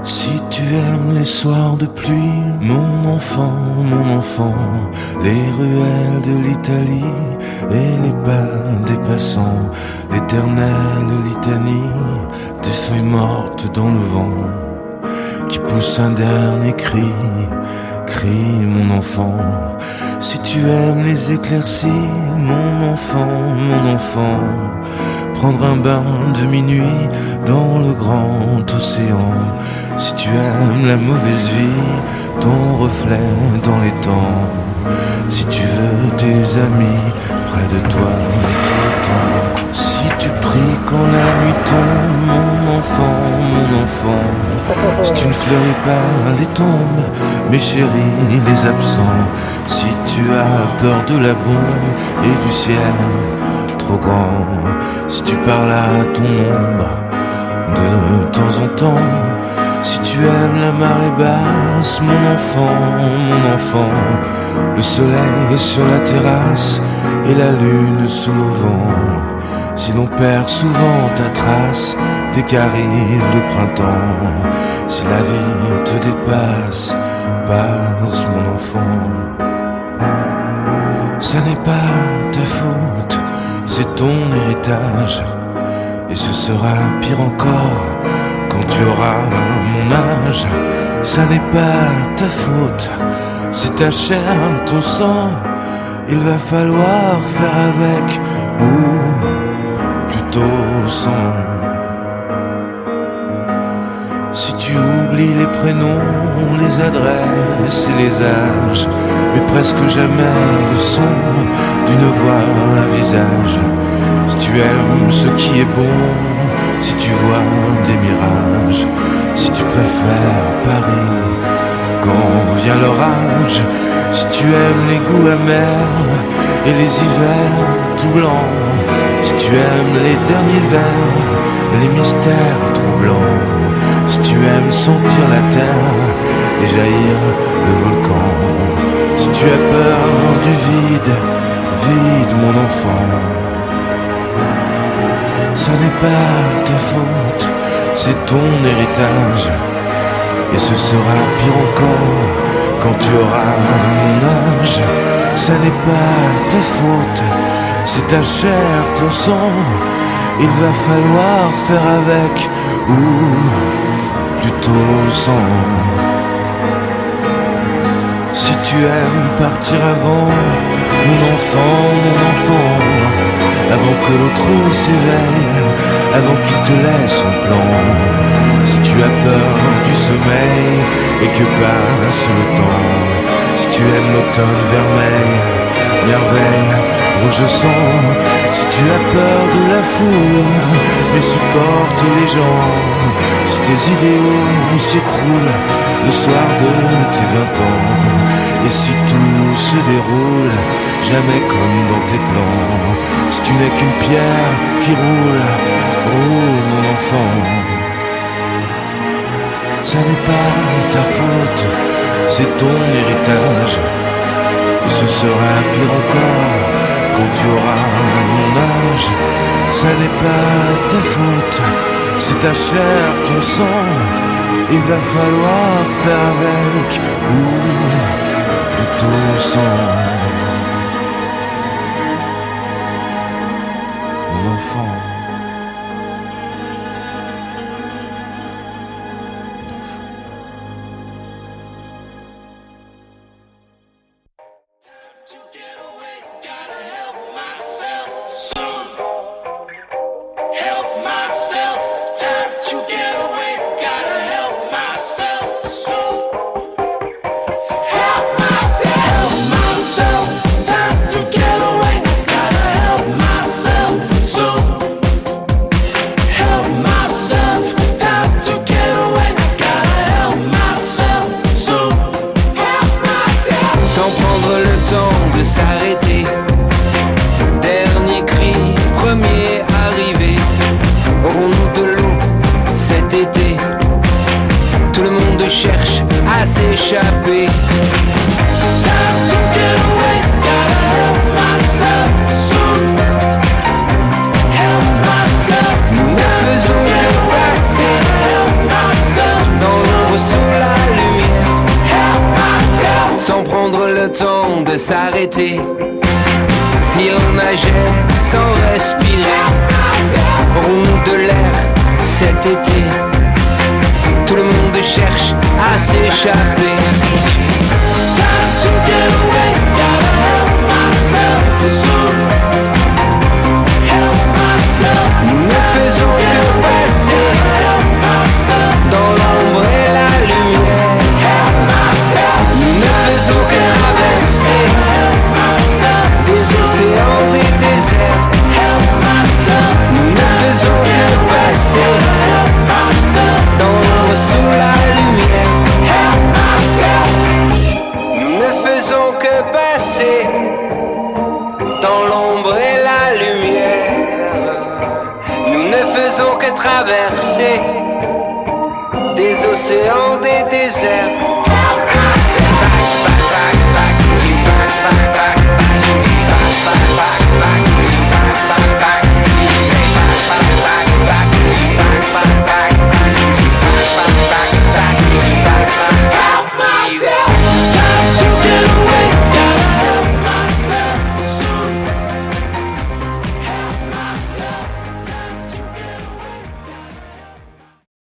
Si tu aimes les soirs de pluie, mon enfant, les ruelles de l'Italie et les pas des passants, l'éternelle litanie des feuilles mortes dans le vent, qui pousse un dernier cri, crie mon enfant. Si tu aimes les éclaircies, mon enfant, prendre un bain de minuit dans le grand océan. Si tu aimes la mauvaise vie, ton reflet dans les temps. Si tu veux tes amis près de toi tout le temps. Si tu pries quand la nuit tombe, mon enfant. Si tu ne fleuris pas les tombes, mes chéris, les absents. Si tu as peur de la bombe et du ciel trop grand, si tu parles à ton ombre de temps en temps. Si tu aimes la marée basse, mon enfant, le soleil est sur la terrasse et la lune sous le vent. Si l'on perd souvent ta trace dès qu'arrive le printemps, si la vie te dépasse, passe mon enfant. Ça n'est pas ta faute, c'est ton héritage, et ce sera pire encore quand tu auras mon âge. Ça n'est pas ta faute, c'est ta chair, ton sang. Il va falloir faire avec, ou plutôt sans. Si tu oublies les prénoms, les adresses et les âges, mais presque jamais le son d'une voix, un visage. Si tu aimes ce qui est bon, si tu vois des mirages, si tu préfères Paris quand vient l'orage, si tu aimes les goûts amers et les hivers tout blancs, si tu aimes les derniers vers et les mystères troublants, si tu aimes sentir la terre et jaillir le volcan, si tu as peur du vide mon enfant. Ça n'est pas ta faute, c'est ton héritage, et ce sera pire encore quand tu auras mon âge. Ça n'est pas ta faute, c'est ta chair, ton sang. Il va falloir faire avec, ou plutôt sans. Si tu aimes partir avant, mon enfant, avant que l'autre s'éveille, avant qu'il te laisse en plan. Si tu as peur du sommeil et que passe le temps, si tu aimes l'automne vermeil, merveille, rouge sang. Si tu as peur de la foule, mais supporte les gens. Si tes idéaux s'écroulent le soir de tes 20 ans, et si tout se déroule jamais comme dans tes plans, si tu n'es qu'une pierre qui roule mon enfant. Ça n'est pas ta faute, c'est ton héritage, et ce sera pire encore quand tu auras mon âge. Ça n'est pas ta faute, c'est ta chair, ton sang. Il va falloir faire avec, ou plutôt sans. Mon enfant. Cherche à s'échapper. Nous ne faisons que passer dans temps de s'arrêter. Si l'on nageait sans respirer, aurons de l'air cet été. Tout le monde cherche à s'échapper. Time to get away, gotta help myself soon. Help myself. Nous ne faisons que passer dans l'ombre et la lumière. Help myself. Nous ne faisons que traverser des océans, des déserts. Help myself. Nous ne faisons que passer dans l'ombre sous la lumière. Help myself. Nous ne faisons que passer dans l'ombre et la lumière. Nous ne faisons que traverser des océans, des déserts. Help myself. Back, back, back, back, back, back, back, back, back, back, back.